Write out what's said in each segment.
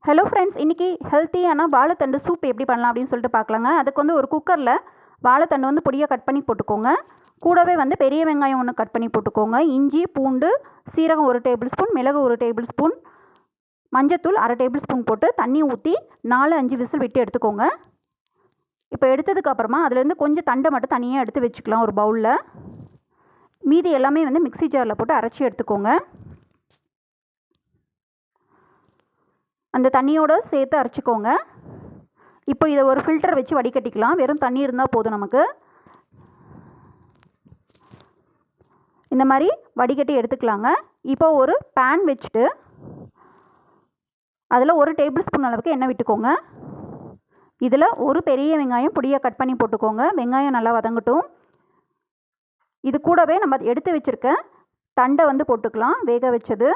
Hello friends, இன்றைக்கி ஹெல்த்தியான வாழைத்தண்டு சூப் எப்படி பண்ணலாம் அப்படின்னு சொல்லிட்டு பார்க்கலாங்க. அதுக்கு வந்து ஒரு குக்கரில் வாழைத்தண்டு வந்து பொடியாக கட் பண்ணி போட்டுக்கோங்க. கூடவே வந்து பெரிய வெங்காயம் ஒன்று கட் பண்ணி போட்டுக்கோங்க. இஞ்சி, பூண்டு, சீரகம் 1 டேபிள் ஸ்பூன், மிளகு 1 டேபிள் ஸ்பூன், மஞ்சத்தூள் 1/2 டேபிள் ஸ்பூன் போட்டு தண்ணி ஊற்றி 4-5 விசில் விட்டு எடுத்துக்கோங்க. இப்போ எடுத்ததுக்கப்புறமா அதுலேருந்து கொஞ்சம் தண்டை மட்டும் தனியாக எடுத்து வச்சுக்கலாம் ஒரு பவுலில். மீதி எல்லாமே வந்து மிக்ஸி ஜாரில் போட்டு அரைச்சி எடுத்துக்கோங்க. அந்த தண்ணியோடு சேர்த்து அரைச்சிக்கோங்க. இப்போ இதை ஒரு ஃபில்டர் வச்சு வடிகட்டிக்கலாம். வெறும் தண்ணி இருந்தால் போதும் நமக்கு. இந்த மாதிரி வடிகட்டி எடுத்துக்கலாங்க. இப்போ ஒரு பேன் வச்சுட்டு அதில் 1 டேபிள் ஸ்பூன் அளவுக்கு எண்ணெய் விட்டுக்கோங்க. இதில் ஒரு பெரிய வெங்காயம் பொடியாக கட் பண்ணி போட்டுக்கோங்க. வெங்காயம் நல்லா வதங்கட்டும். இது கூடவே நம்ம எடுத்து வச்சுருக்க தண்டை வந்து போட்டுக்கலாம், வேக வச்சது.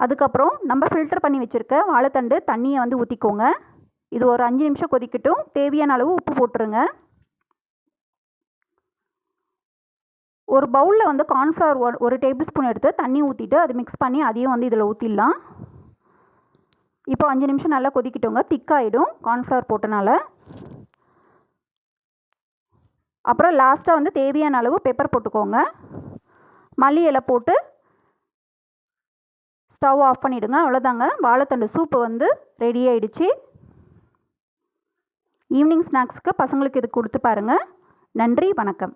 அதுக்கப்புறம் நம்ம ஃபில்டர் பண்ணி வச்சுருக்க வாழைத்தண்டு தண்ணியை வந்து ஊற்றிக்கோங்க. இது ஒரு 5 நிமிஷம் கொதிக்கட்டும். தேவையான அளவு உப்பு போட்டுருங்க. ஒரு பவுலில் வந்து கார்ன்ஃப்ளவர் 1 டேபிள் ஸ்பூன் எடுத்து தண்ணி ஊற்றிட்டு அது மிக்ஸ் பண்ணி அதையும் வந்து இதில் ஊற்றிடலாம். இப்போ 5 நிமிஷம் நல்லா கொதிக்கிட்டோங்க. திக்காயிடும் கார்ன்ஃப்ளவர் போட்டனால. அப்புறம் லாஸ்ட்டாக வந்து தேவையான அளவு பெப்பர் போட்டுக்கோங்க. மல்லி இலை போட்டு ஸ்டவ் ஆஃப் பண்ணிவிடுங்க. அவ்வளோதாங்க, வாழைத்தண்டு சூப்பு வந்து ரெடி ஆகிடுச்சு. ஈவினிங் ஸ்நாக்ஸ்க்கு பசங்களுக்கு இது கொடுத்து பாருங்கள். நன்றி, வணக்கம்.